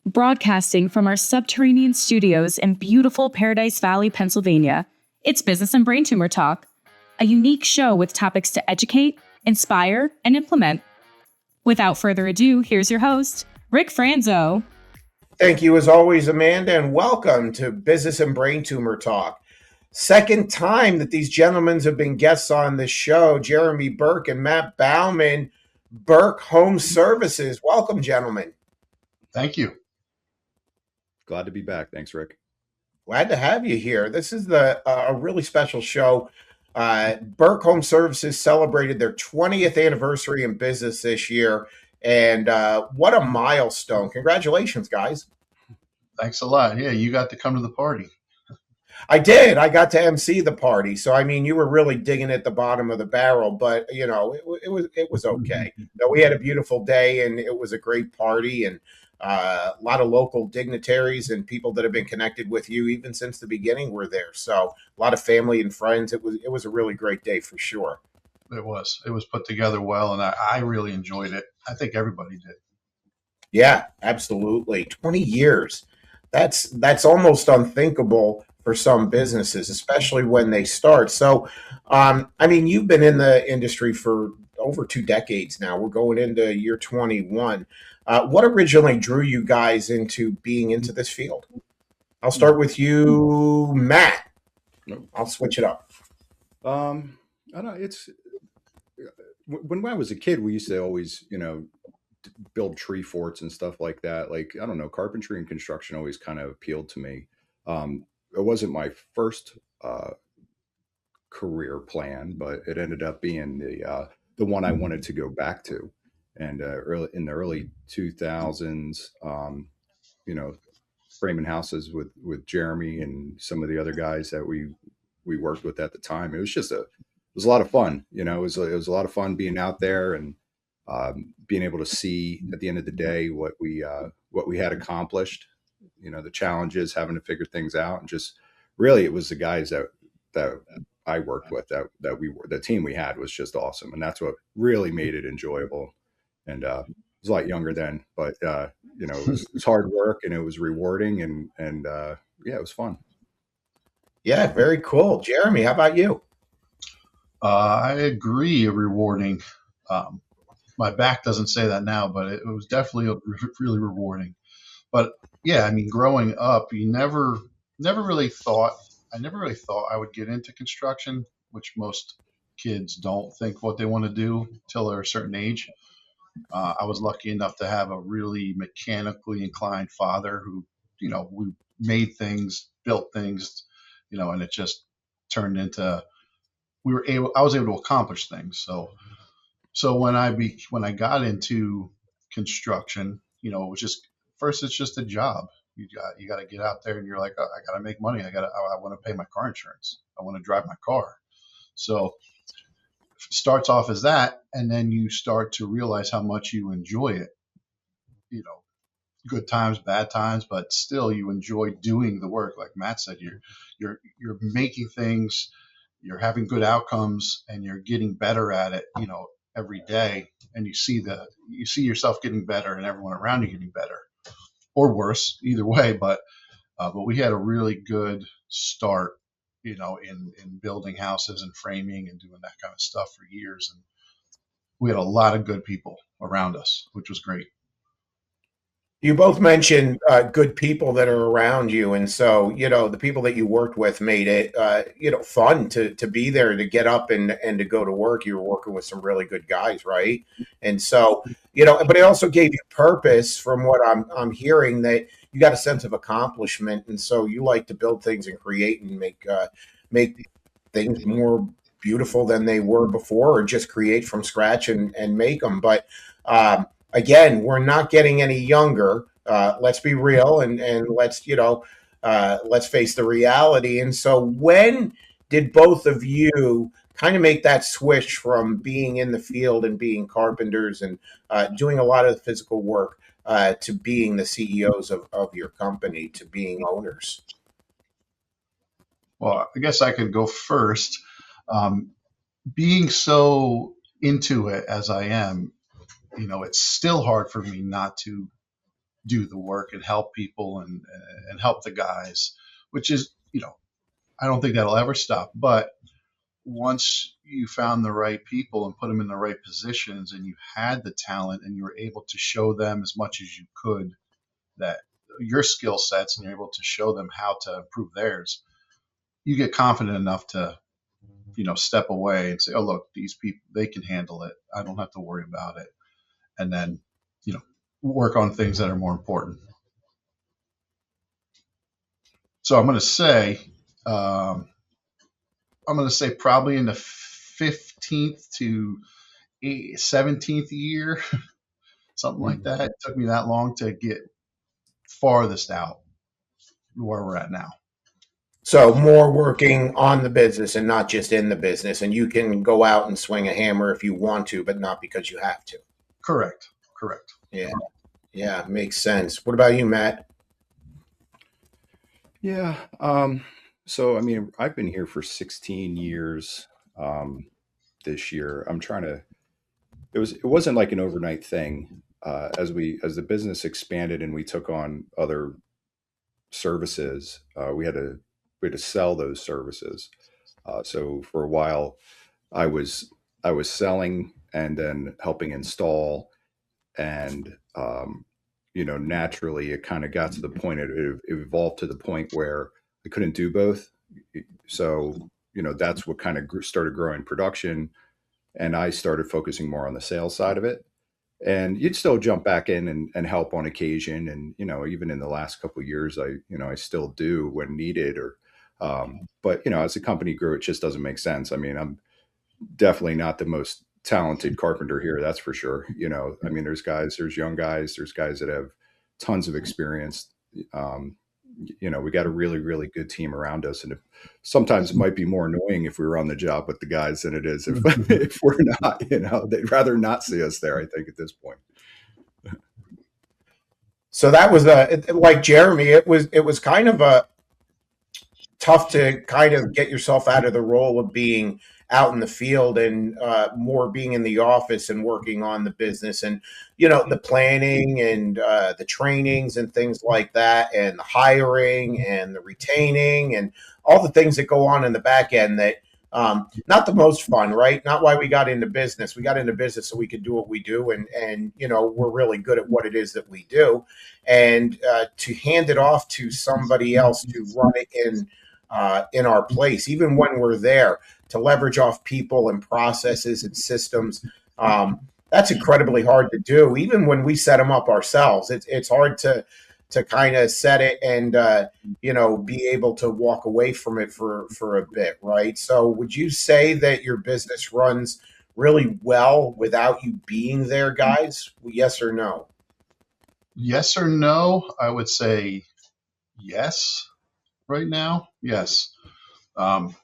Broadcasting from our subterranean studios in beautiful Paradise Valley, Pennsylvania, it's Business and Brain Tumor Talk, a unique show with topics to educate, inspire, and implement. Without further ado, here's your host, Rick Franzo. Thank you as always, Amanda, and welcome to Business and Brain Tumor Talk. Second time that these gentlemen have been guests on this show, Jeremy Burke and Matt Bauman, Burke HomeServices. Welcome, gentlemen. Thank you. Glad to be back. Thanks, Rick. Glad to have you here. This is a really special show. Burke HomeServices celebrated their 20th anniversary in business this year, and what a milestone. Congratulations, guys. Thanks a lot. Yeah, you got to come to the party. I did. I got to MC the party. So, I mean, you were really digging at the bottom of the barrel, but, you know, it was okay. So we had a beautiful day, and it was a great party, and a lot of local dignitaries and people that have been connected with you even since the beginning were there. So a lot of family and friends. It was a really great day for sure. It was put together well, and I really enjoyed it. I think everybody did. Yeah, absolutely. 20 years. That's almost unthinkable for some businesses, especially when they start. So, I mean, you've been in the industry for over 2 decades now. We're going into year 21. What originally drew you guys into being into this field? I'll start with you, Matt. I'll switch it up. I don't know. It's when I was a kid, we used to always, build tree forts and stuff like that. Like, I don't know, carpentry and construction always kind of appealed to me. It wasn't my first career plan, but it ended up being the one I wanted to go back to. And in the early 2000s, framing houses with Jeremy and some of the other guys that we worked with at the time. It was a lot of fun. It was a lot of fun being out there and being able to see at the end of the day what we had accomplished. The challenges, having to figure things out, and just really it was the guys that I worked with that we were, the team we had was just awesome, and that's what really made it enjoyable. And I was a lot younger then, but it was hard work and it was rewarding, and yeah, it was fun. Yeah, very cool. Jeremy, how about you? I agree, rewarding. My back doesn't say that now, but it was definitely really rewarding. But yeah, I mean, growing up, I never really thought I would get into construction, which most kids don't think what they want to do till they're a certain age. I was lucky enough to have a really mechanically inclined father who, we made things, built things, and it just turned into I was able to accomplish things. So when I got into construction, it was just first it's just a job. You got to get out there and you're like, oh, I got to make money. I want to pay my car insurance. I want to drive my car. So starts off as that, and then you start to realize how much you enjoy it. Good times, bad times, but still you enjoy doing the work. Like Matt said, you're making things, you're having good outcomes, and you're getting better at it, every day. And you see yourself getting better and everyone around you getting better or worse, either way. But we had a really good start, in building houses and framing and doing that kind of stuff for years. And we had a lot of good people around us, which was great. You both mentioned good people that are around you. And so, the people that you worked with made it, fun to be there, to get up and to go to work. You were working with some really good guys, right? And so, but it also gave you purpose, from what I'm hearing, that you got a sense of accomplishment. And so you like to build things and create and make things more beautiful than they were before, or just create from scratch and make them. But again, we're not getting any younger. Let's be real, and let's face the reality. And so, when did both of you kind of make that switch from being in the field and being carpenters and doing a lot of the physical work to being the CEOs of your company, to being owners? Well, I guess I could go first. Being so into it as I am, it's still hard for me not to do the work and help people and help the guys, which is, I don't think that'll ever stop. But once you found the right people and put them in the right positions and you had the talent and you were able to show them as much as you could that your skill sets and you're able to show them how to improve theirs, you get confident enough to, step away and say, oh, look, these people, they can handle it. I don't have to worry about it. And then, work on things that are more important. So I'm going to say probably in the 15th to 17th year, something like that. It took me that long to get farthest out where we're at now. So more working on the business and not just in the business, and you can go out and swing a hammer if you want to, but not because you have to. Correct. Yeah, makes sense. What about you, Matt? Yeah. So, I mean, I've been here for 16 years. This year, it wasn't like an overnight thing. As the business expanded and we took on other services, we had to sell those services. So for a while, I was I was selling and then helping install, and naturally, it kind of got to the point. It evolved to the point where I couldn't do both. So that's what kind of started growing production, and I started focusing more on the sales side of it. And you'd still jump back in and help on occasion, and even in the last couple of years, I still do when needed. Or but as the company grew, it just doesn't make sense. I mean, I'm definitely not the most talented carpenter here, that's for sure. I mean, there's young guys, there's guys that have tons of experience. um, we got a really, really good team around us, and sometimes it might be more annoying if we were on the job with the guys than it is if, if we're not. They'd rather not see us there, I think, at this point. So that was like Jeremy. It was kind of a tough to kind of get yourself out of the role of being out in the field and more being in the office and working on the business and the planning and the trainings and things like that, and the hiring and the retaining and all the things that go on in the back end that not the most fun, right? Not why we got into business. We got into business so we could do what we do, and we're really good at what it is that we do, and to hand it off to somebody else to run it in our place, even when we're there, to leverage off people and processes and systems. That's incredibly hard to do. Even when we set them up ourselves, it's hard to kind of set it and be able to walk away from it for a bit, right? So, would you say that your business runs really well without you being there, guys? Yes or no? Yes or no? I would say yes. Right now, yes. Um,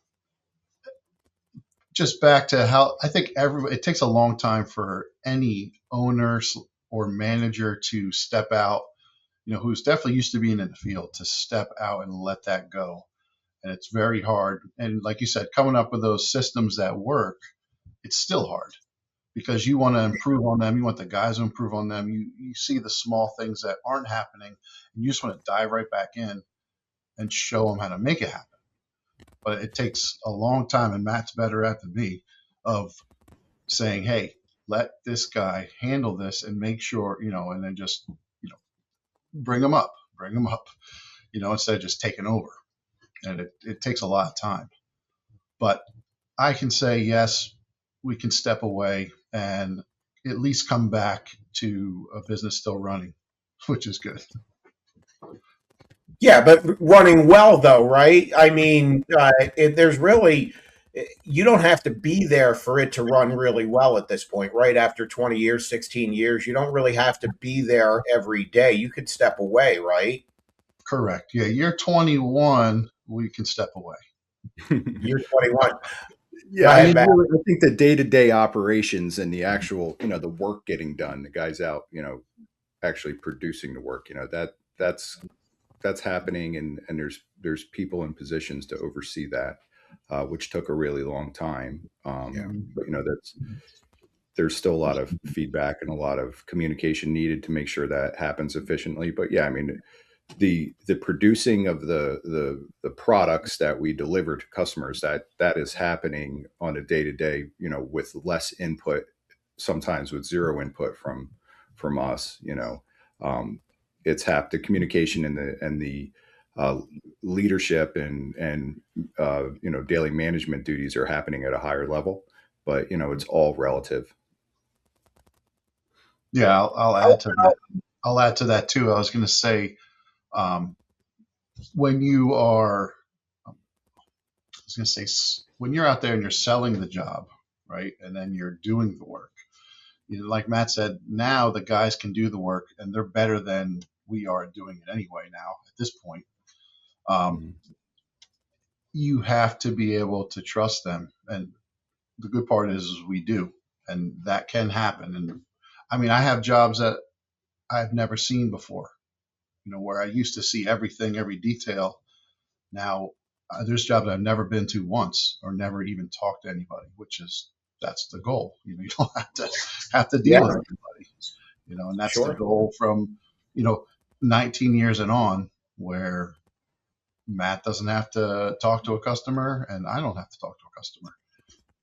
just back to how I think it takes a long time for any owner or manager to step out, who's definitely used to being in the field, to step out and let that go. And it's very hard. And like you said, coming up with those systems that work, it's still hard because you want to improve on them. You want the guys to improve on them. You see the small things that aren't happening, and you just want to dive right back in and show them how to make it happen. But it takes a long time, and Matt's better at than me, of saying, hey, let this guy handle this and make sure, and then just, bring them up, instead of just taking over. And it takes a lot of time. But I can say, yes, we can step away and at least come back to a business still running, which is good. Yeah, but running well, though, right? I mean, there's really, you don't have to be there for it to run really well at this point, right? After 20 years, 16 years, you don't really have to be there every day. You could step away, right? Correct. Yeah, year 21, we can step away. Year 21. Yeah, I mean, really, I think the day-to-day operations and the actual, the work getting done, the guys out, actually producing the work, that's happening, and there's people in positions to oversee that, which took a really long time. But there's still a lot of feedback and a lot of communication needed to make sure that happens efficiently. But yeah, I mean, the producing of the products that we deliver to customers, that is happening on a day to day, with less input, sometimes with zero input from us. It's the communication and the uh, leadership and daily management duties are happening at a higher level, but it's all relative. Yeah, I'll add to that. I'll add to that too. I was going to say, um, when you are, I was going to say, when you're out there and you're selling the job, right, and then you're doing the work. Like Matt said, now the guys can do the work, and they're better than we are doing it anyway. Now at this point, um, Mhm. you have to be able to trust them, and the good part is we do, and that can happen. And I mean, I have jobs that I've never seen before. Where I used to see everything, every detail. Now, there's jobs I've never been to once or never even talked to anybody, that's the goal. You don't have to deal Yeah, with everybody. And that's the sure. goal from you know 19 years and on, where Matt doesn't have to talk to a customer and I don't have to talk to a customer.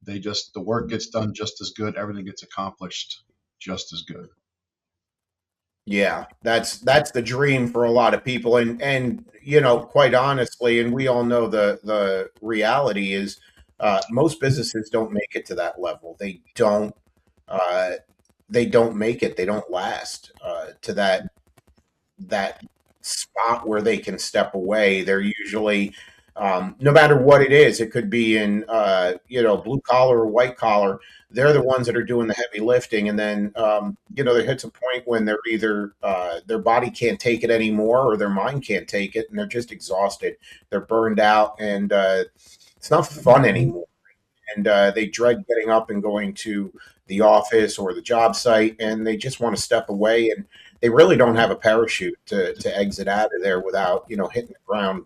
The work gets done just as good, everything gets accomplished just as good. Yeah, that's the dream for a lot of people, and quite honestly, and we all know the reality is, most businesses don't make it to that level. Uh, they don't make it. They don't last to that spot where they can step away. They're usually, no matter what it is, it could be in blue collar or white collar. They're the ones that are doing the heavy lifting, and then there hits a point when they're either their body can't take it anymore or their mind can't take it, and they're just exhausted. They're burned out, and it's not fun anymore. And they dread getting up and going to the office or the job site, and they just want to step away, and they really don't have a parachute to exit out of there without hitting the ground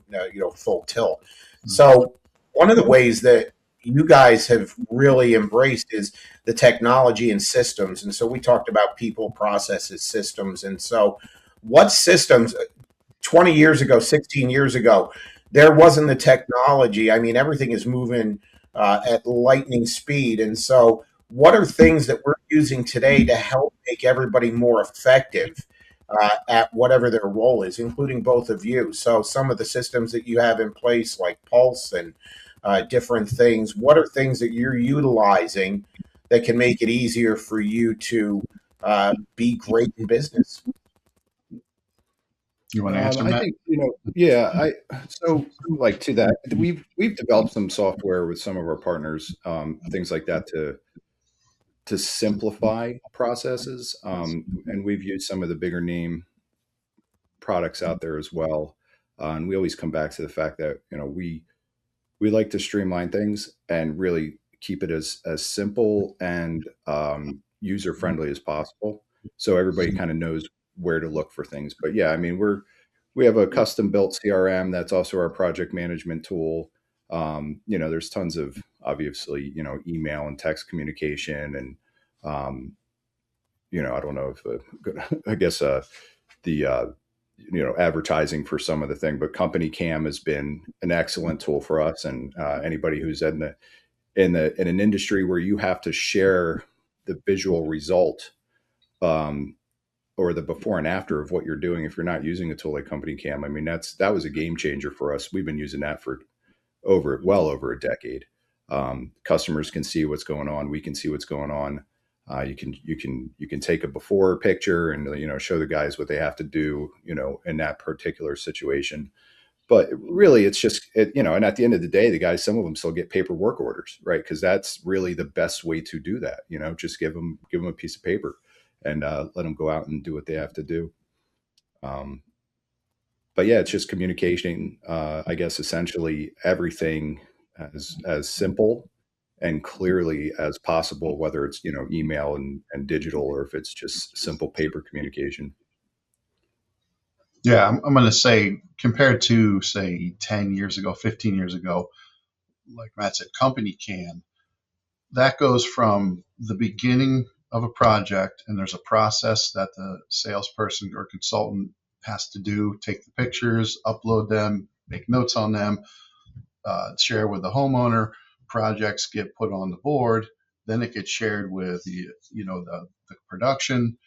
full tilt. So one of the ways that you guys have really embraced is the technology and systems, and so we talked about people, processes, systems, and so what systems 20 years ago, 16 years ago, there wasn't the technology. I mean, everything is moving at lightning speed. And so, what are things that we're using today to help make everybody more effective at whatever their role is, including both of you? So, some of the systems that you have in place, like Pulse and different things, what are things that you're utilizing that can make it easier for you to be great in business? You want to answer, I Matt? think, yeah. So like to that, we've developed some software with some of our partners, things like that to simplify processes, and we've used some of the bigger name products out there as well. And we always come back to the fact that we like to streamline things and really keep it as simple and user friendly as possible, so everybody kind of knows where to look for things. But yeah, I mean, we have a custom built CRM that's also our project management tool. There's tons of, obviously, email and text communication, and I don't know if I guess the advertising for some of the thing, but Company Cam has been an excellent tool for us. And anybody who's in an industry where you have to share the visual result, um, or the before and after of what you're doing, if you're not using a tool like Company Cam, I mean, that was a game changer for us. We've been using that for well over a decade. Customers can see what's going on. We can see what's going on. You can take a before picture and show the guys what they have to do in that particular situation. But really, it's just and at the end of the day, the guys, some of them still get paperwork orders, right? Because that's really the best way to do that. Just give them a piece of paper and let them go out and do what they have to do. Um, but yeah, it's just communicating. I guess essentially everything as simple and clearly as possible, whether it's email and digital, or if it's just simple paper communication. Yeah, I'm going to say, compared to, say, 10 years ago, 15 years ago, like Matt said, Company Can, that goes from the beginning of a project, and there's a process that the salesperson or consultant has to do: take the pictures, upload them, make notes on them, share with the homeowner. Projects get put on the board, then it gets shared with the production,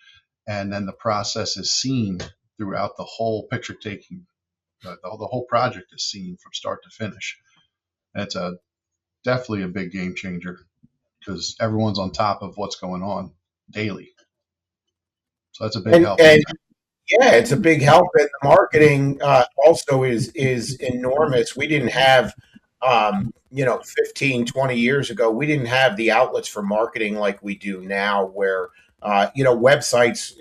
and then the process is seen throughout the whole picture taking. The whole project is seen from start to finish. And it's definitely a big game changer because everyone's on top of what's going on daily. So that's a big help. And yeah, it's a big help. And the marketing also is enormous. We didn't have, 15, 20 years ago, we didn't have the outlets for marketing like we do now, where, websites,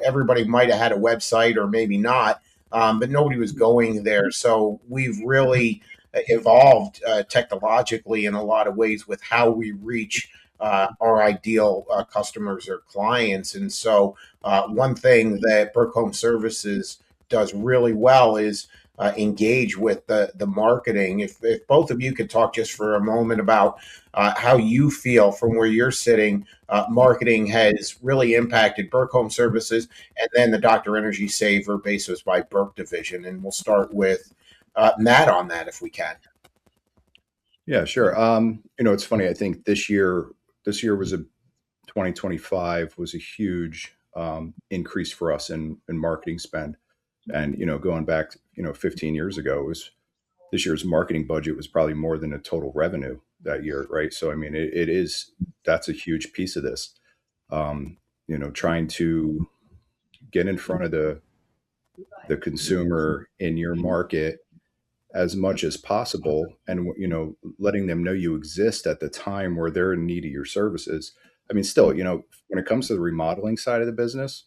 everybody might have had a website or maybe not, but nobody was going there. So we've really evolved technologically in a lot of ways with how we reach our ideal customers or clients. And so, one thing that Burke HomeServices does really well is engage with the marketing. If both of you could talk just for a moment about how you feel from where you're sitting, marketing has really impacted Burke HomeServices and then the Dr. Energy Saver Basis by Burke division. And we'll start with Matt on that if we can. Yeah, sure. It's funny. I think this year was 2025 was a huge increase for us in marketing spend. And, going back, 15 years ago, this year's marketing budget was probably more than the total revenue that year. Right. So, I mean, that's a huge piece of this, trying to get in front of the consumer in your market as much as possible, and letting them know you exist at the time where they're in need of your services. I mean, still, when it comes to the remodeling side of the business,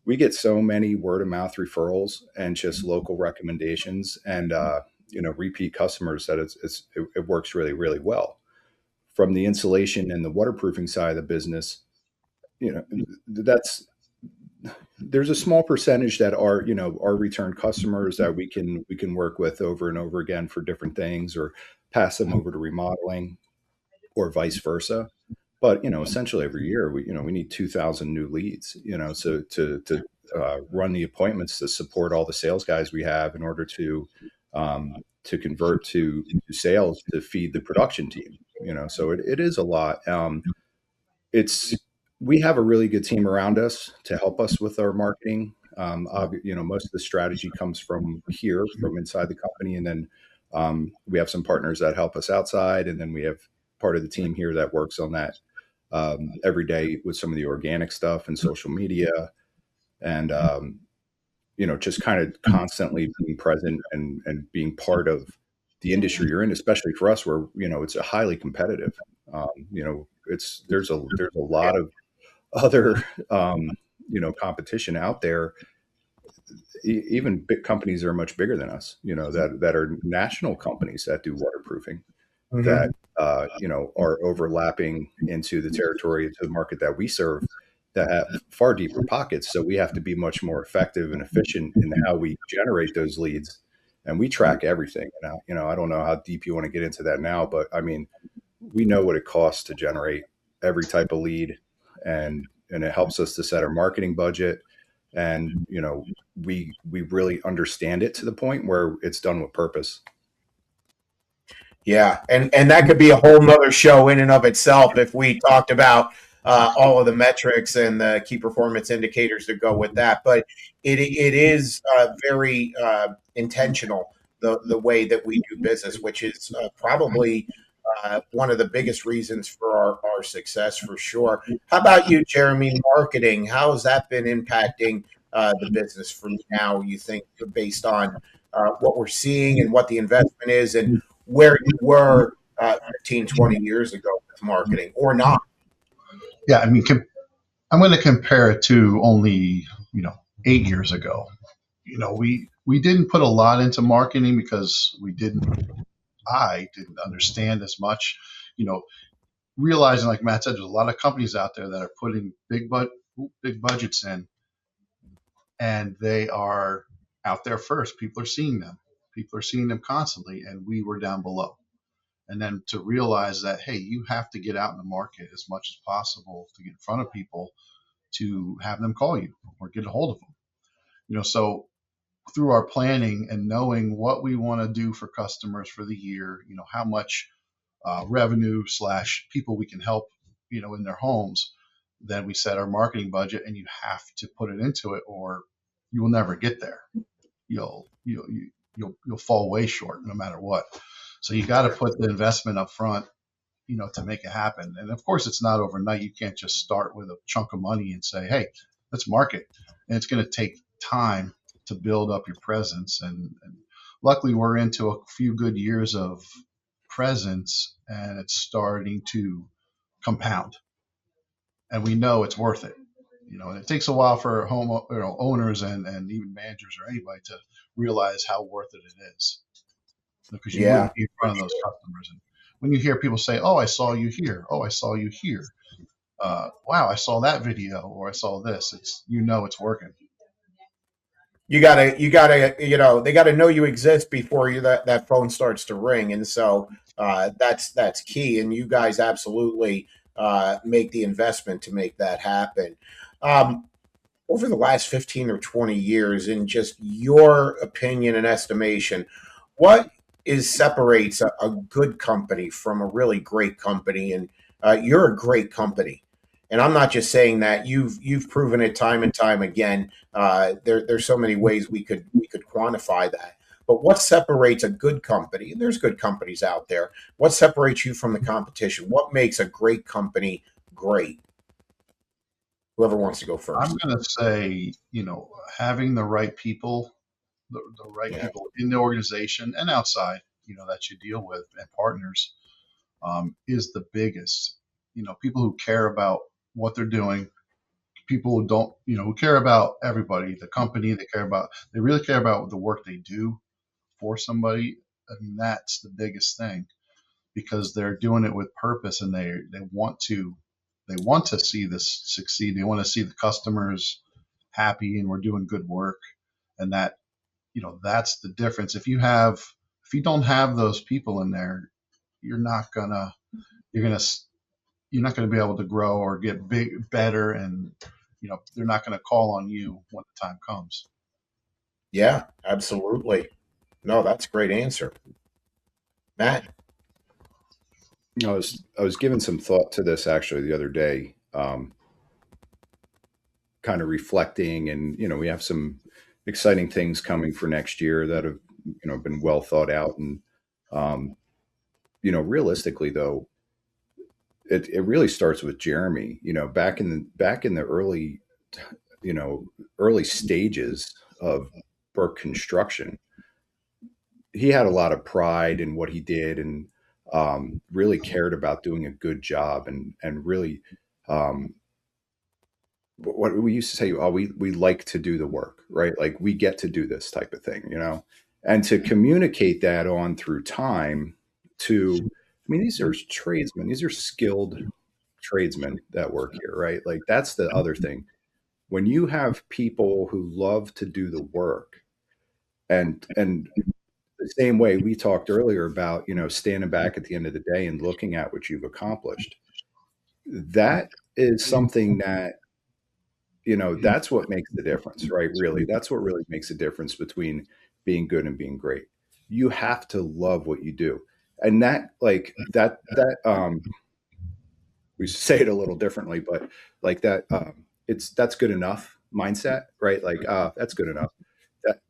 we get so many word of mouth referrals and just local recommendations and repeat customers that it works really, really well. From the insulation and the waterproofing side of the business, there's a small percentage that are our return customers that we can work with over and over again for different things, or pass them over to remodeling, or vice versa. But essentially every year we need 2,000 new leads. So to run the appointments to support all the sales guys we have in order to convert to sales to feed the production team. So it is a lot. We have a really good team around us to help us with our marketing. Most of the strategy comes from here, from inside the company, and then we have some partners that help us outside, and then we have part of the team here that works on that every day with some of the organic stuff and social media, and just kind of constantly being present and being part of the industry you're in, especially for us, where it's a highly competitive. There's a lot of other competition out there. Even big companies that are much bigger than us, that are national companies that do waterproofing, that are overlapping into the territory, into the market that we serve, that have far deeper pockets. So we have to be much more effective and efficient in how we generate those leads, and we track everything. Now, I don't know how deep you want to get into that now, but I mean, we know what it costs to generate every type of lead, and it helps us to set our marketing budget. And, we really understand it to the point where it's done with purpose. Yeah, and that could be a whole nother show in and of itself if we talked about all of the metrics and the key performance indicators that go with that. But it is very intentional, the way that we do business, which is probably one of the biggest reasons for our success, for sure. How about you, Jeremy? Marketing, how has that been impacting the business from now, you think, based on what we're seeing and what the investment is, and where you were 15, 20 years ago with marketing, or not? Yeah, I mean, I'm going to compare it to only 8 years ago. We didn't put a lot into marketing because I didn't understand as much. Realizing, like Matt said, there's a lot of companies out there that are putting big budgets in, and they are out there first. People are seeing them constantly, and we were down below. And then to realize that, hey, you have to get out in the market as much as possible to get in front of people, to have them call you or get a hold of them. So through our planning and knowing what we want to do for customers for the year, how much revenue / people we can help, in their homes, then we set our marketing budget, and you have to put it into it, or you will never get there. You'll fall way short no matter what. So you got to put the investment up front, to make it happen. And of course, it's not overnight. You can't just start with a chunk of money and say, hey, let's market. And it's going to take time to build up your presence. And luckily, we're into a few good years of presence, and it's starting to compound. And we know it's worth it. And it takes a while for owners and even managers or anybody to realize how worth it is, because you Yeah. wouldn't be in front of those customers. And when you hear people say, "Oh, I saw you here. Oh, I saw you here. Wow, I saw that video, or I saw this," it's it's working. You gotta, they gotta know you exist before that phone starts to ring, and so that's key. And you guys absolutely make the investment to make that happen. Over the last 15 or 20 years, in just your opinion and estimation, what separates a good company from a really great company? And you're a great company. And I'm not just saying that. You've proven it time and time again. There's so many ways we could quantify that. But what separates a good company? And there's good companies out there. What separates you from the competition? What makes a great company great? Whoever wants to go first. I'm going to say, having the right people, the right Yeah. people in the organization and outside, that you deal with, and partners, is the biggest. People who care about what they're doing, people who don't, who care about everybody, the company, they really care about the work they do for somebody. I mean, that's the biggest thing, because they're doing it with purpose, and they want to see this succeed. They want to see the customers happy, and we're doing good work. And that's the difference. If you don't have those people in there, you're not gonna be able to grow or get better, and they're not going to call on you when the time comes. Yeah, absolutely. No, that's a great answer. Matt? I was giving some thought to this actually the other day, kind of reflecting, and we have some exciting things coming for next year that have been well thought out, and realistically though, it really starts with Jeremy. Back in the early stages of Burke construction, he had a lot of pride in what he did, and really cared about doing a good job, and really, what we used to say, oh, we like to do the work, right? Like, we get to do this type of thing, and to communicate that on through time to, I mean, these are tradesmen, these are skilled tradesmen that work here, right? Like, that's the other thing. When you have people who love to do the work, and the same way we talked earlier about, standing back at the end of the day and looking at what you've accomplished, that is something that, that's what makes the difference, right? Really, that's what really makes a difference between being good and being great. You have to love what you do. And we say it a little differently, but like that, that's good enough mindset, right? Like, that's good enough.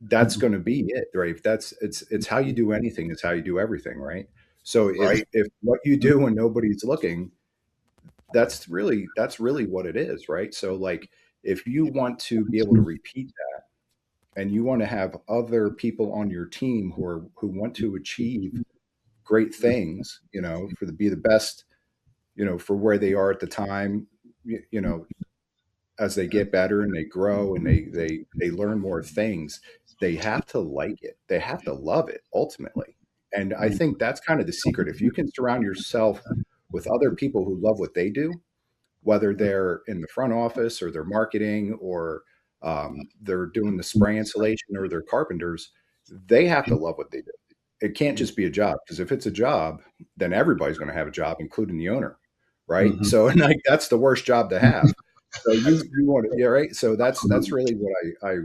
That's going to be it, right? It's how you do anything is how you do everything, right? So Right. if what you do when nobody's looking, that's really what it is, right? So, like, if you want to be able to repeat that, and you want to have other people on your team who want to achieve great things, be the best, for where they are at the time, you know, as they get better and they grow and they learn more things, they have to like it. They have to love it ultimately. And I think that's kind of the secret. If you can surround yourself with other people who love what they do, whether they're in the front office or they're marketing, or they're doing the spray insulation, or they're carpenters, they have to love what they do. it can't just be a job, because if it's a job, then everybody's going to have a job, including the owner, right? Mhm. So, and like that's the worst job to have. So That's you want to, yeah, right. So that's absolutely. really what I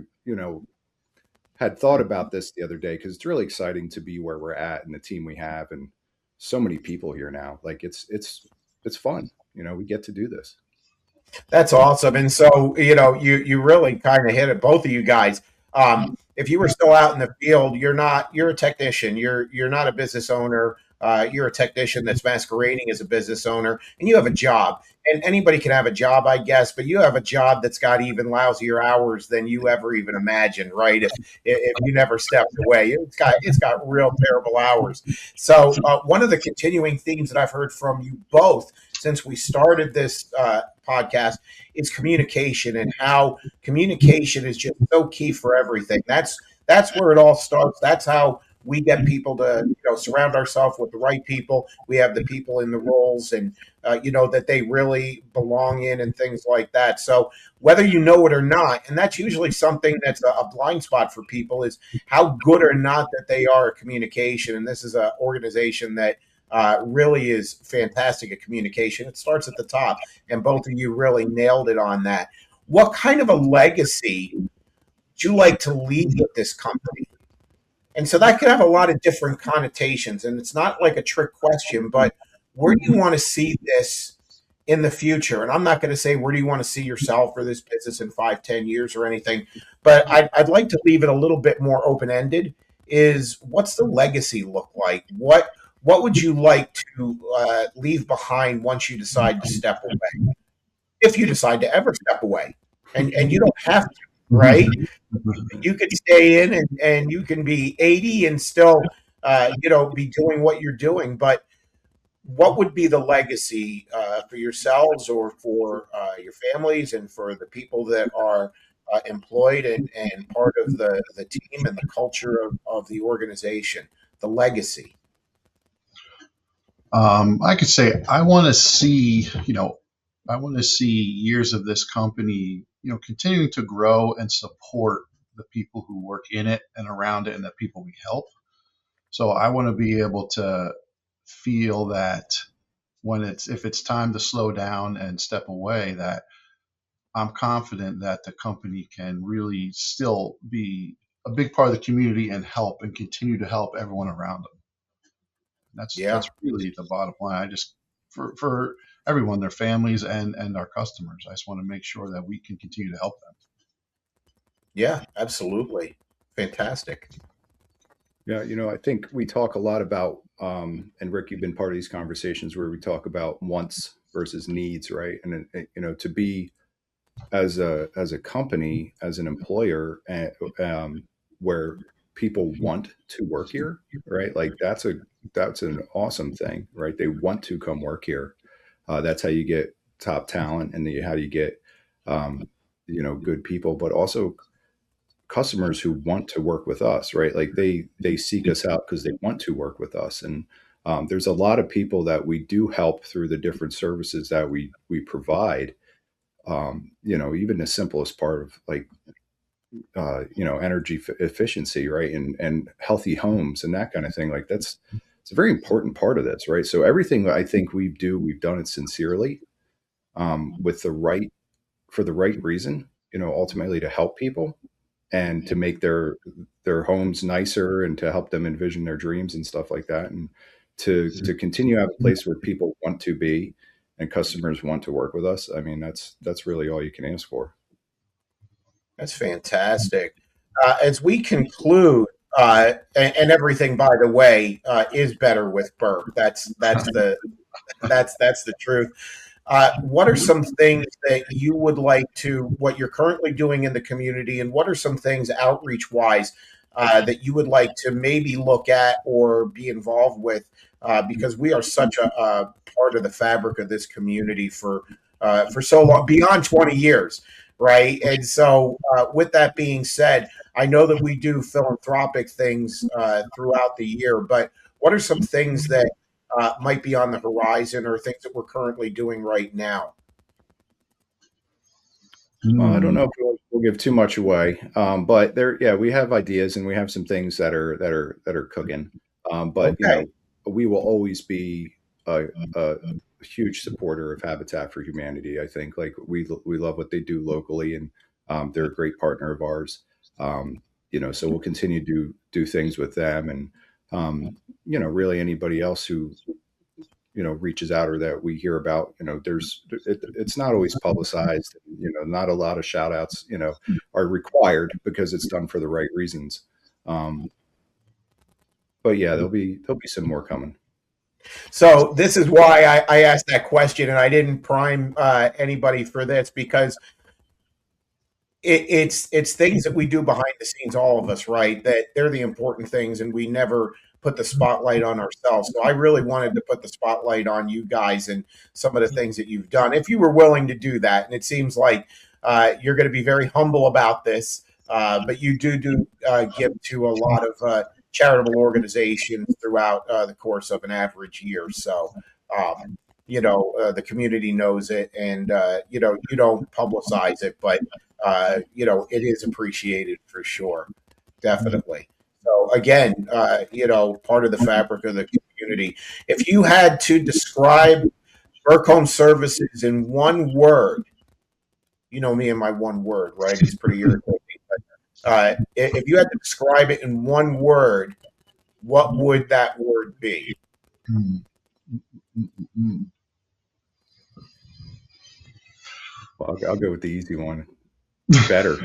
had thought about this the other day, because it's really exciting to be where we're at and the team we have, and so many people here now. Like it's fun. We get to do this. That's awesome. And so, you really kind of hit it, both of you guys. If you were still out in the field, you're a technician. You're not a business owner. You're a technician that's masquerading as a business owner, and you have a job. And anybody can have a job, I guess, but you have a job that's got even lousier hours than you ever even imagined, right? If you never stepped away, it's got real terrible hours. So one of the continuing themes that I've heard from you both since we started this podcast is communication, and how communication is just so key for everything. That's where it all starts. That's how we get people to surround ourselves with the right people. We have the people in the roles, and that they really belong in, and things like that. So whether you know it or not, and that's usually something that's a blind spot for people, is how good or not that they are at communication. And this is an organization that really is fantastic at communication. It starts at the top, and both of you really nailed it on that. What kind of a legacy would you like to leave with this company? And so that could have a lot of different connotations, and it's not like a trick question, but where do you want to see this in the future? And I'm not going to say where do you want to see yourself or this business in 5, 10 years or anything, but I'd like to leave it a little bit more open ended. Is what's the legacy look like? What would you like to leave behind once you decide to step away? If you decide to ever step away, and you don't have to, right? You could stay in, and you can be 80 and still, be doing what you're doing. But what would be the legacy for yourselves, or for your families, and for the people that are employed, and part of the team and the culture of the organization? The legacy. I could say I want to see, I want to see years of this company, continuing to grow and support the people who work in it and around it and the people we help. So I want to be able to feel that if it's time to slow down and step away, that I'm confident that the company can really still be a big part of the community and help and continue to help everyone around them. Yeah. That's really the bottom line. I just for everyone, their families and our customers, I just want to make sure that we can continue to help them. Yeah, absolutely. Fantastic. Yeah, I think we talk a lot about, and Rick, you've been part of these conversations where we talk about wants versus needs, right? And to be as a company, as an employer, where people want to work here, right? Like that's an awesome thing, right? They want to come work here. That's how you get top talent, and how do you get good people, but also customers who want to work with us, right? Like they seek us out because they want to work with us. And there's a lot of people that we do help through the different services that we provide. Even the simplest part of, like, energy efficiency, right? And healthy homes and that kind of thing. Like it's a very important part of this, right? So everything that I think we've done it sincerely, with for the right reason, ultimately to help people, and to make their homes nicer, and to help them envision their dreams and stuff like that, and to continue to have a place where people want to be and customers want to work with us. I mean, that's really all you can ask for. That's fantastic. As we conclude, and everything, by the way, is better with Burke. That's the truth. What are some things that you would like to, what you're currently doing in the community, and what are some things outreach wise that you would like to maybe look at or be involved with? Because we are such a part of the fabric of this community for so long, beyond 20 years, right? And so, with that being said, I know that we do philanthropic things throughout the year, but what are some things that might be on the horizon, or things that we're currently doing right now? Well, I don't know if we'll give too much away, but yeah, we have ideas, and we have some things that are cooking. But Okay. we will always be a huge supporter of Habitat for Humanity. I think like we love what they do locally, and they're a great partner of ours. Um, so we'll continue to do things with them, and really anybody else who reaches out or that we hear about. It's not always publicized. Not a lot of shout outs are required because it's done for the right reasons. Um, but yeah, there'll be some more coming. So this is why I asked that question, and I didn't prime anybody for this because it's things that we do behind the scenes, all of us, right? That they're the important things, and we never put the spotlight on ourselves. So I really wanted to put the spotlight on you guys and some of the things that you've done, if you were willing to do that. And it seems like you're going to be very humble about this, but you do give to a lot of charitable organizations throughout the course of an average year. So. The community knows it, and you don't publicize it, but it is appreciated for sure, definitely. So again, part of the fabric of the community. If you had to describe Burke HomeServices in one word, you know me and my one word, right? It's pretty irritating. But, if you had to describe it in one word, what would that word be? Well, I'll go with the easy one. Better.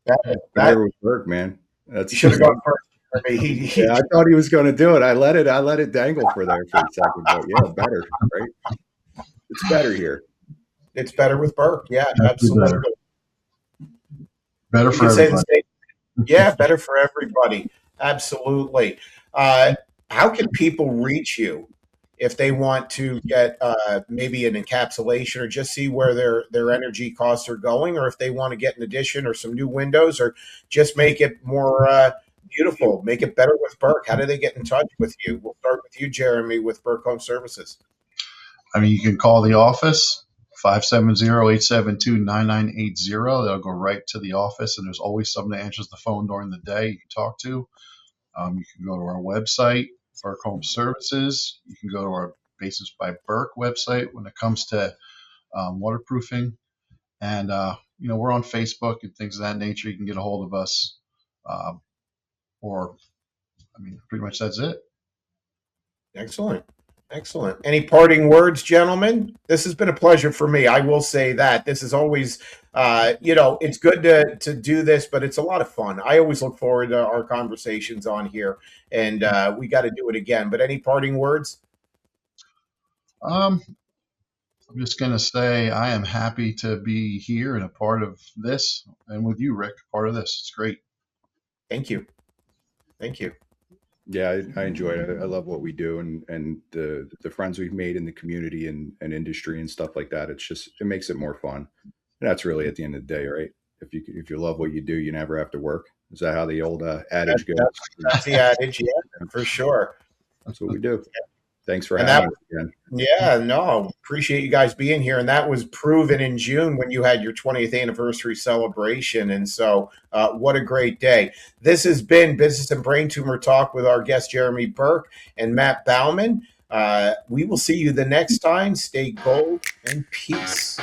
That with Burke, man. That's you should have gone first. Yeah, I thought he was going to do it. I let it dangle for a second, but yeah, better, right? It's better here. It's better with Burke. Yeah, absolutely. Better for everybody. Yeah, better for everybody. Absolutely. How can people reach you if they want to get maybe an encapsulation or just see where their energy costs are going, or if they want to get an addition or some new windows, or just make it more beautiful, make it better with Burke? How do they get in touch with you? We'll start with you, Jeremy, with Burke HomeServices. I mean, you can call the office, 570-872-9980. They'll go right to the office, and there's always someone that answers the phone during the day you can talk to. You can go to our website, Burke HomeServices. You can go to our Basis by Burke website when it comes to waterproofing. And, we're on Facebook and things of that nature. You can get a hold of us. Pretty much that's it. Excellent. Excellent. Any parting words, gentlemen? This has been a pleasure for me. I will say that this is always, it's good to do this, but it's a lot of fun. I always look forward to our conversations on here, and we got to do it again. But any parting words? I'm just going to say I am happy to be here and a part of this, and with you, Rick, part of this. It's great. Thank you. Thank you. Yeah, I enjoy it. I love what we do, and the friends we've made in the community and industry and stuff like that. It makes it more fun. And that's really at the end of the day, right? If you love what you do, you never have to work. Is that how the old adage goes? That's the adage, yeah, for sure. That's what we do. Thanks for having us again. Yeah, no, appreciate you guys being here. And that was proven in June when you had your 20th anniversary celebration. And so what a great day. This has been Business and Brain Tumor Talk with our guest, Jeremy Burke and Matt Bauman. We will see you the next time. Stay gold and peace.